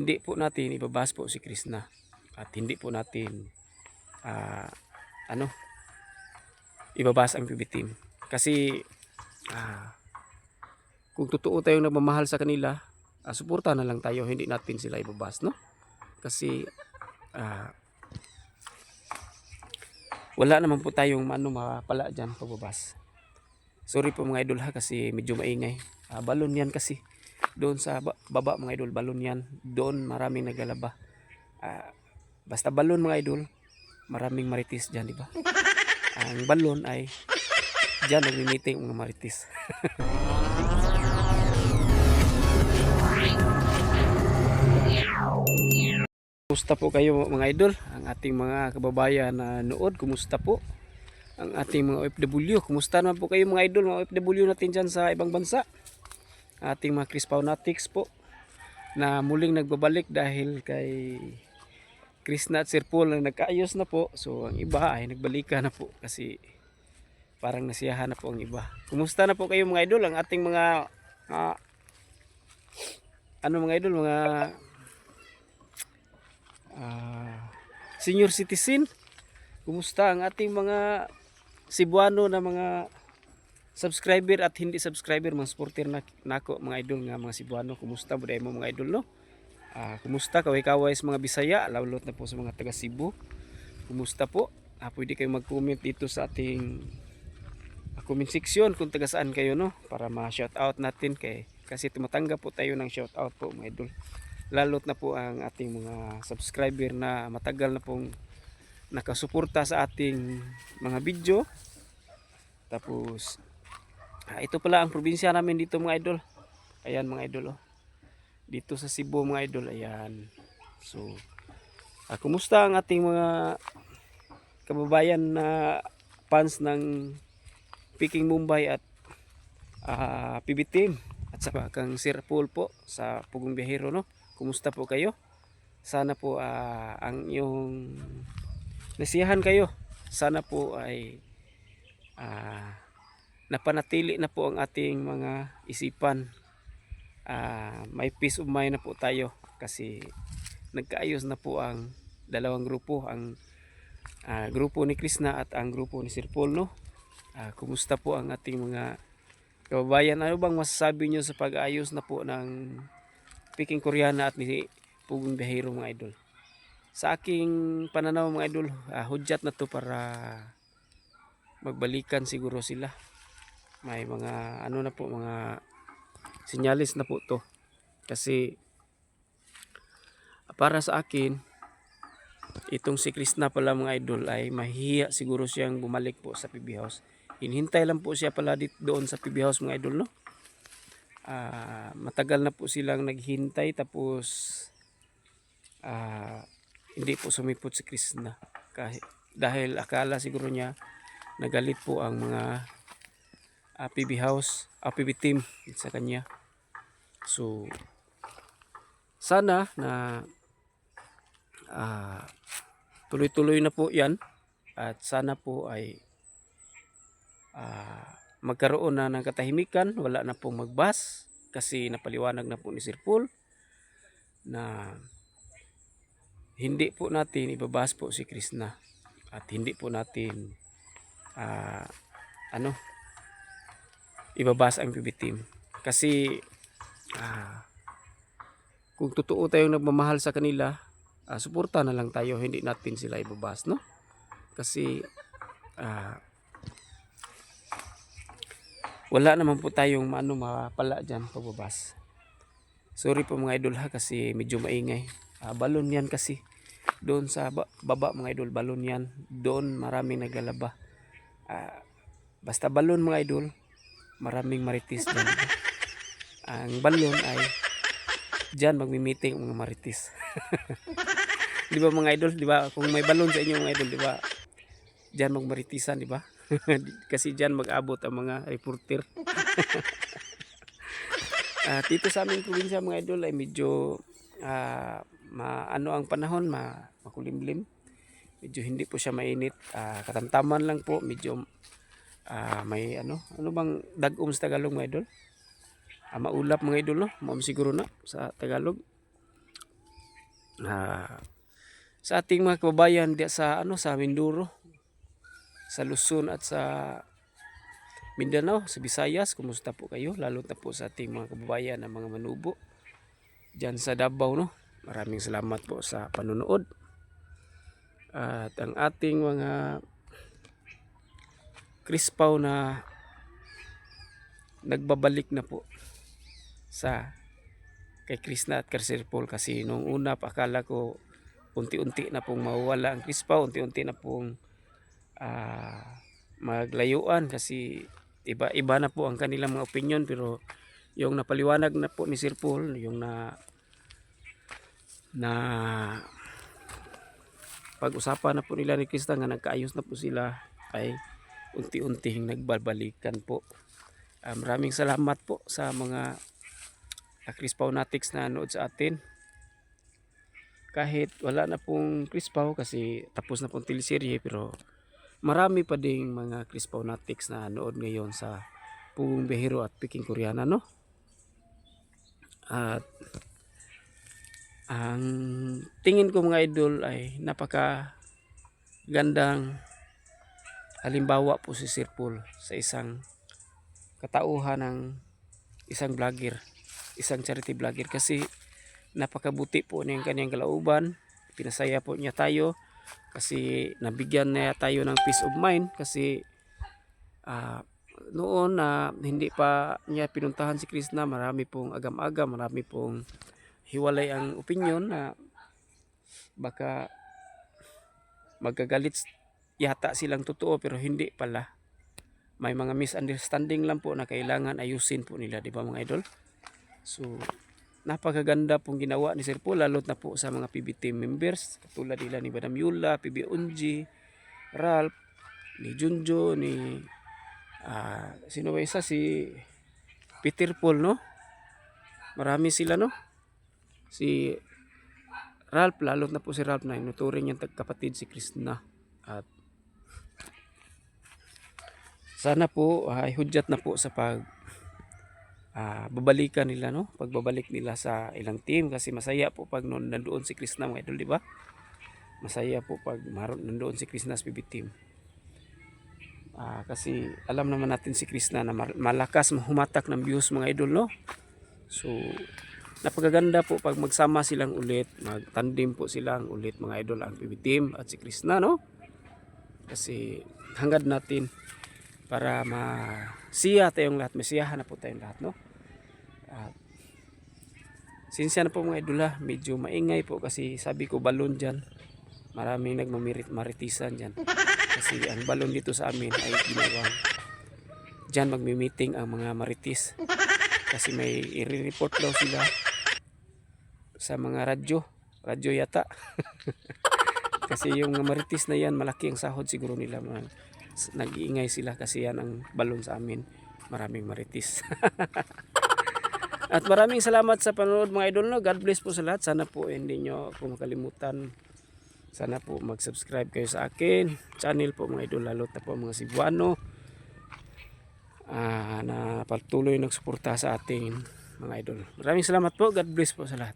Hindi po natin ibabas po si Krishna at hindi po natin ah, ano ibabas ang PB team kasi ah, kung totoo tayong nagmamahal sa kanila, suporta na lang tayo, hindi natin sila ibabas, no? Kasi ah, wala naman po tayong mapala dyan pagbabas. Sorry po mga idol ha, kasi medyo maingay. Balon yan kasi doon sa baba mga idol, balon yan doon, maraming naglalaba. Basta balon mga idol, maraming marites dyan, di ba? Ang balon ay dyan nagmi-meeting mga marites. Kumusta po kayo mga idol? Ang ating mga kababayan na nood, kumusta po? Ang ating mga OFW, kumusta naman po kayo mga idol, mga OFW natin dyan sa ibang bansa? Ating mga Crispaunatics po na muling nagbabalik dahil kay Krishna at Sir Paul na nagkaayos na po. So ang iba ay nagbalikan na po kasi parang nasiyahan na po ang iba. Kumusta na po kayo mga idol? Ang ating mga mga idol, mga senior citizen. Kumusta ang ating mga Cebuano na mga subscriber at hindi subscriber, mga supporter na nako mga idol nga mga Cebuano. Kumusta mo mo mga idol, no? Kumusta kaway-kaway sa mga Bisaya, lalo na po sa mga taga Cebu. Kumusta po? Pwede kayong mag-comment dito sa ating comment section kung taga saan kayo, no? Para ma-shout out natin kasi tumatanggap po tayo ng shout out po mga idol. Lalo na po ang ating mga subscriber na matagal na pong nakasuporta sa ating mga video. Tapos ito pala ang probinsya namin dito mga idol. Ayan mga idol, oh. Dito sa Cebu mga idol, ayan. So kumusta ang ating mga kababayan na fans ng Peking Mumbai at PB Team at saka kang Sir Paul po sa Pugong Biyahero, no? Kumusta po kayo? Sana po ang iyong nasiyahan kayo. Sana po ay napanatili na po ang ating mga isipan. May peace of mind na po tayo kasi nagkaayos na po ang dalawang grupo, ang grupo ni Krishna at ang grupo ni Sir Paul, no? Kumusta po ang ating mga kababayan? Ano bang masasabi nyo sa pag-ayos na po ng Peking Koreana at ni Pugong Biyahero mga idol? Sa aking pananaw mga idol, hudyat na to para magbalikan siguro sila. May mga na po, mga sinyalis na po to. Kasi para sa akin, itong si Krishna pala mga idol ay mahihiya siguro siyang bumalik po sa PB House. Hinihintay lang po siya pala doon sa PB House mga idol, no? Matagal na po silang naghintay, tapos hindi po sumipot si Krishna dahil akala siguro niya nagalit po ang mga PB House, PB Team sa kanya. So sana na tuloy-tuloy na po yan at sana po ay magkaroon na ng katahimikan, wala na pong magbas kasi napaliwanag na po ni Sir Paul na hindi po natin ibabas po si Krishna at hindi po natin ibabas ang PB Team kasi kung totoo tayong nagmamahal sa kanila, suporta na lang tayo, hindi natin sila ibabas, no? Kasi wala naman po tayong mapala dyan pagbabas. Sorry po mga idol ha, kasi medyo maingay. Balon yan kasi doon sa baba mga idol, balon yan doon, maraming naglalaba. Basta balon mga idol, maraming marites dyan, diba? Ang balon ay dyan magmi-meeting mga marites. Di ba mga idol, di ba? Kung may balon sa inyo mga idol, di ba? Dyan magmaritisan, di ba? Kasi dyan mag-abot ang mga reporter. Dito sa aming probinsya mga idol ay medyo ang panahon, makulimlim. Medyo hindi po siya mainit. Katamtaman lang po, medyo may ano bang dagom sa Tagalog mga idol? Maulap mga idol, no? Siguro na sa Tagalog. sa ating mga kababayan diya sa sa Mindoro, sa Luzon at sa Mindanao, sa Visayas, kumusta po kayo? Lalo na po sa ating mga kababayan na mga manubo diyan sa Davao, no. Maraming salamat po sa panonood. At ang ating mga Crispaw na nagbabalik na po sa kay Krishna at kay Sir Paul, kasi nung una akala ko unti-unti na pong mawawala ang Crispaw, unti-unti na pong maglayuan kasi iba na po ang kanilang mga opinion, pero yung napaliwanag na po ni Sir Paul, yung na pag-usapan na po nila ni Krista nga nagkaayos na po sila, ay unti-unting nagbabalikan po. Maraming salamat po sa mga Crispawnatics na nanood sa atin. Kahit wala na pong Crispaw kasi tapos na pong teleserye, pero marami pa ding mga Crispawnatics na nanood ngayon sa Pugong Bihero at Peking Koreana, no? At ang tingin ko mga idol ay napaka gandang halimbawa po si Sir Paul sa isang katauhan ng isang vlogger, isang charity vlogger, kasi napakabuti po ng kanyang kalooban. Pinasaya po niya tayo kasi nabigyan niya tayo ng peace of mind, kasi noon na hindi pa niya pinuntahan si Krishna, marami pong agam-agam, marami pong hiwalay ang opinion na baka magkagalit yata silang totoo, pero hindi pala. May mga misunderstanding lang po na kailangan ayusin po nila, di ba mga idol? So napakaganda pong ginawa ni Sir Paul, lalo na po sa mga PB team members katulad nila ni Madam Yula, PB Unji, Ralph, ni Junjo, ni sino ba isa, si Peter Paul, no? Marami sila, no? Si Ralph, lalo na po si Ralph na inuturing niyang kapatid si Krishna. At sana po ay hudyat na po sa babalikan nila, no? Pagbabalik nila sa ilang team, kasi masaya po pag nandoon si Krishna mga idol, di ba? Masaya po pag nandoon si Krishna sa PB team. Kasi alam naman natin si Krishna na malakas humatak ng views mga idol, no? So napakaganda po pag magsama silang ulit, magtandem po silang ulit mga idol, ang PB team at si Krishna, no? Kasi hangad natin para masiya tayong lahat, masiyahan na po tayong lahat, no? At sinsya na po mga idol, medyo maingay po kasi sabi ko balon dyan, maraming nagmamaritisan dyan, kasi ang balon dito sa amin ay ginawang dyan magmi-meeting ang mga maritis, kasi may i-report daw sila sa mga radyo yata. Kasi yung maritis na yan, malaki ang sahod siguro nila, nag-iingay sila kasi yan ang balon sa amin, maraming maritis. At maraming salamat sa panonood mga idol, no? God bless po sa lahat. Sana po hindi nyo ako makalimutan, sana po mag-subscribe kayo sa akin channel po mga idol, lalo na po mga Cebuano na patuloy nagsuporta sa ating mga idol. Maraming salamat po. God bless po sa lahat.